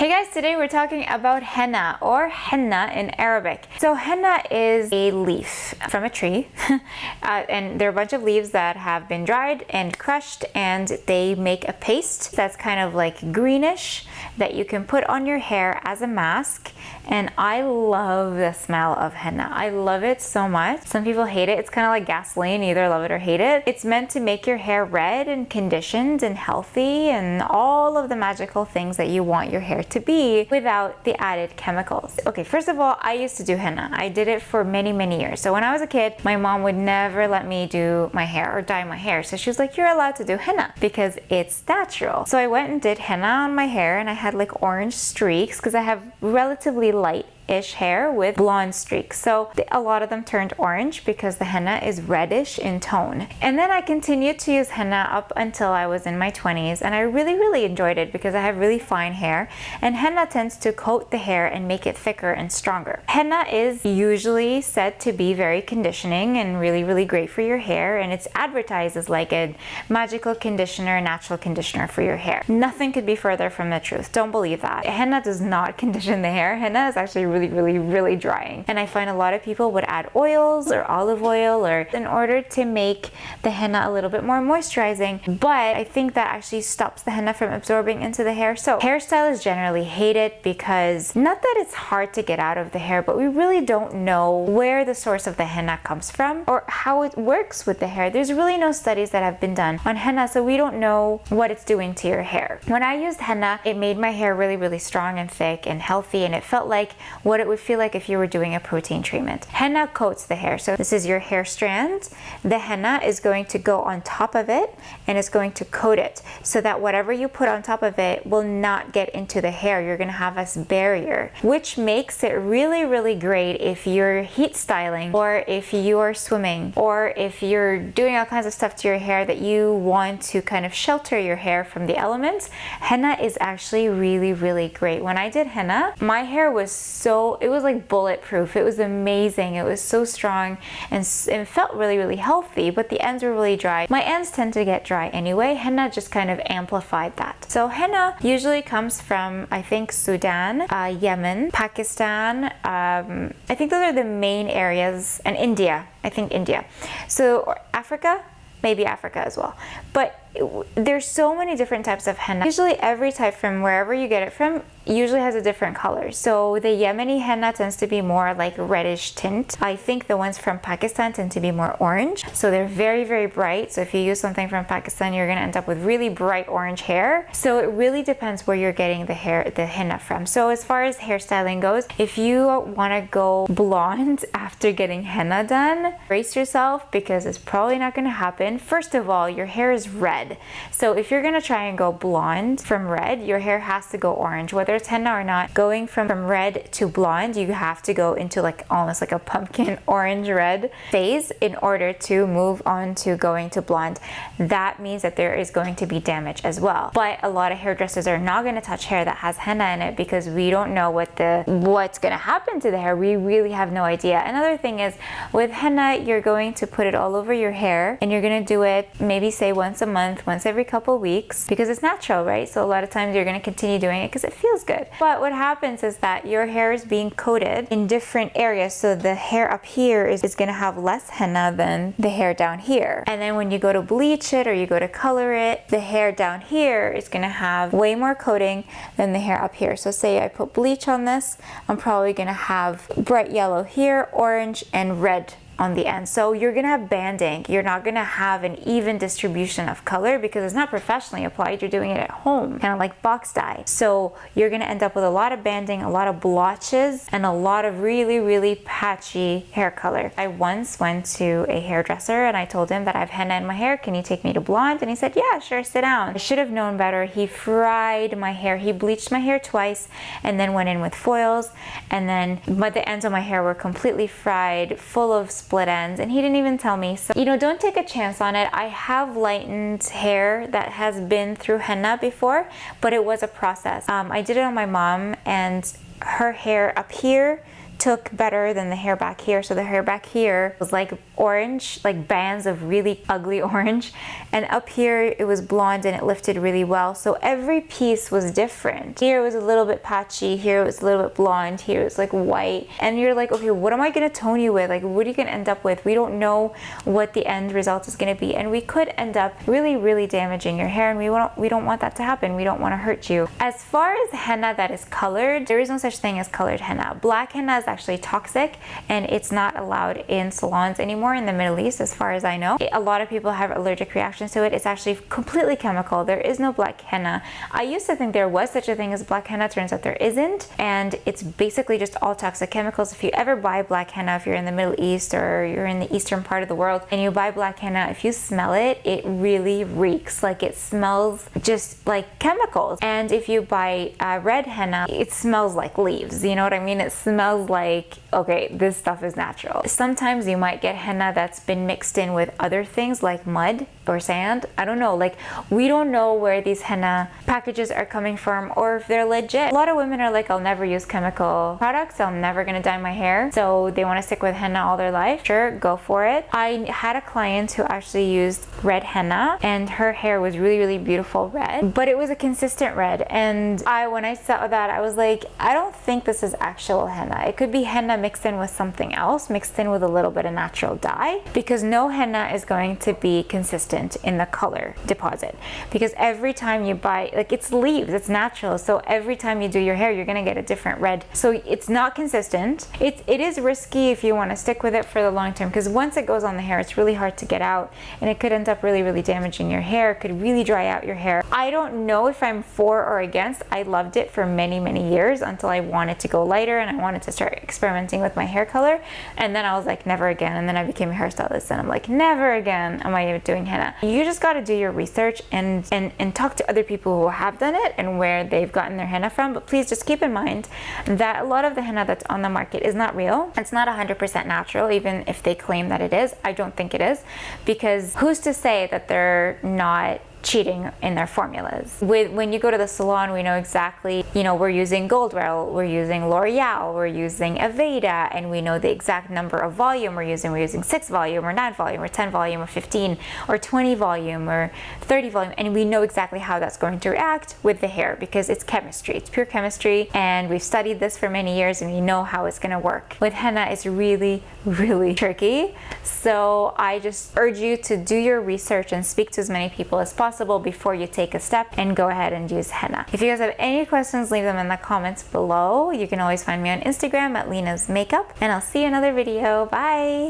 Hey guys, today we're talking about henna or henna in Arabic. So henna is a leaf from a tree and there are a bunch of leaves that have been dried and crushed and they make a paste that's kind of like greenish that you can put on your hair as a mask. And I love the smell of henna. I love it so much. Some people hate it. It's kind of like gasoline, either love it or hate it. It's meant to make your hair red and conditioned and healthy and all of the magical things that you want your hair to be without the added chemicals. Okay, first of all, I used to do henna. I did it for many, many years. So when I was a kid, my mom would never let me do my hair or dye my hair. So she was like, you're allowed to do henna because it's natural. So I went and did henna on my hair and I had like orange streaks because I have relatively light-ish hair with blonde streaks. So a lot of them turned orange because the henna is reddish in tone. And then I continued to use henna up until I was in my 20s and I really enjoyed it because I have really fine hair and henna tends to coat the hair and make it thicker and stronger. Henna is usually said to be very conditioning and really great for your hair, and it's advertised as like a magical conditioner, natural conditioner for your hair. Nothing could be further from the truth. Don't believe that. Henna does not condition the hair. Henna is actually really drying. And I find a lot of people would add oils or olive oil or in order to make the henna a little bit more moisturizing, but I think that actually stops the henna from absorbing into the hair. So hairstylists generally hate it because not that it's hard to get out of the hair, but we really don't know where the source of the henna comes from or how it works with the hair. There's really no studies that have been done on henna, so we don't know what it's doing to your hair. When I used henna, it made my hair really strong and thick and healthy, and it felt like what it would feel like if you were doing a protein treatment. Henna coats the hair. So this is your hair strand. The henna is going to go on top of it and it's going to coat it so that whatever you put on top of it will not get into the hair. You're going to have a barrier, which makes it really great if you're heat styling or if you're swimming or if you're doing all kinds of stuff to your hair that you want to kind of shelter your hair from the elements. Henna is actually really great. When I did henna, my hair was it was like bulletproof. It was amazing. It was so strong and it felt really healthy, but the ends were really dry. My ends tend to get dry anyway. Henna just kind of amplified that. So henna usually comes from, I think, Sudan, Yemen, Pakistan. I think those are the main areas, and India. I think India. So Africa, maybe Africa as well. But there's so many different types of henna. Usually every type from wherever you get it from usually has a different color. So the Yemeni henna tends to be more like reddish tint. I think the ones from Pakistan tend to be more orange. So they're very bright. So if you use something from Pakistan, you're gonna end up with really bright orange hair. So it really depends where you're getting the henna from. So as far as hairstyling goes, if you wanna go blonde after getting henna done, brace yourself because it's probably not gonna happen. First of all, your hair is red. So if you're gonna try and go blonde from red, your hair has to go orange. Whether it's henna or not, going from red to blonde, you have to go into like almost like a pumpkin orange red phase in order to move on to going to blonde. That means that there is going to be damage as well. But a lot of hairdressers are not going to touch hair that has henna in it because we don't know what's going to happen to the hair. We really have no idea. Another thing is with henna, you're going to put it all over your hair and you're going to do it maybe say once a month, once every couple weeks, because it's natural, right? So a lot of times you're going to continue doing it because it feels good. But what happens is that your hair is being coated in different areas. So the hair up here is going to have less henna than the hair down here. And then when you go to bleach it or you go to color it, the hair down here is going to have way more coating than the hair up here. So say I put bleach on this, I'm probably going to have bright yellow here, orange, and red on the end. So you're gonna have banding. You're not gonna have an even distribution of color because it's not professionally applied. You're doing it at home, kind of like box dye. So you're gonna end up with a lot of banding, a lot of blotches, and a lot of really patchy hair color. I once went to a hairdresser and I told him that I have henna in my hair. Can you take me to blonde? And he said, yeah, sure, sit down. I should have known better. He fried my hair. He bleached my hair twice and then went in with foils. But the ends of my hair were completely fried, full of split ends, and he didn't even tell me. So, don't take a chance on it. I have lightened hair that has been through henna before, but it was a process. I did it on my mom, and her hair up here took better than the hair back here. So the hair back here was like orange, like bands of really ugly orange, and up here it was blonde and it lifted really well. So every piece was different. Here it was a little bit patchy, here it was a little bit blonde, here it was like white, and you're like, okay, what am I gonna tone you with? Like, what are you gonna end up with? We don't know what the end result is gonna be, and we could end up really damaging your hair, and we don't want that to happen. We don't want to hurt you. As far as henna that is colored, there is no such thing as colored henna. Black henna is actually toxic, and it's not allowed in salons anymore in the Middle East, as far as I know. A lot of people have allergic reactions to it. It's actually completely chemical. There is no black henna. I used to think there was such a thing as black henna. Turns out there isn't, and it's basically just all toxic chemicals. If you ever buy black henna, if you're in the Middle East or you're in the eastern part of the world and you buy black henna, if you smell it, it really reeks. Like, it smells just like chemicals. And if you buy red henna, it smells like leaves. You know what I mean? It smells like, okay, this stuff is natural. Sometimes you might get henna that's been mixed in with other things like mud or sand. I don't know. Like, we don't know where these henna packages are coming from or if they're legit. A lot of women are like, I'll never use chemical products. I'm never gonna dye my hair. So they want to stick with henna all their life. Sure, go for it. I had a client who actually used red henna, and her hair was really beautiful red, but it was a consistent red. And when I saw that, I was like, I don't think this is actual henna. It could be henna mixed in with something else, mixed in with a little bit of natural dye, because no henna is going to be consistent in the color deposit, because every time you buy, like, it's leaves, it's natural, so every time you do your hair, you're gonna get a different red. So it's not consistent. It is risky if you want to stick with it for the long term, because once it goes on the hair, it's really hard to get out, and it could end up really damaging your hair. It could really dry out your hair. I don't know if I'm for or against. I loved it for many years until I wanted to go lighter and I wanted to start experimenting with my hair color, and then I was like, never again. And then I became a hairstylist, and I'm like, never again am I doing henna. You just got to do your research and talk to other people who have done it and where they've gotten their henna from. But please just keep in mind that a lot of the henna that's on the market is not real. It's not 100% natural, even if they claim that it is. I don't think it is, because who's to say that they're not cheating in their formulas? When you go to the salon, we know exactly, you know, we're using Goldwell, we're using L'Oreal, we're using Aveda, and we know the exact number of volume we're using. We're using 6 volume or 9 volume or 10 volume or 15 or 20 volume or 30 volume, and we know exactly how that's going to react with the hair, because it's chemistry. It's pure chemistry, and we've studied this for many years, and we know how it's going to work. With henna, it's really tricky. So I just urge you to do your research and speak to as many people as possible before you take a step and go ahead and use henna. If you guys have any questions, leave them in the comments below. You can always find me on Instagram at Lina's Makeup, and I'll see you in another video. Bye!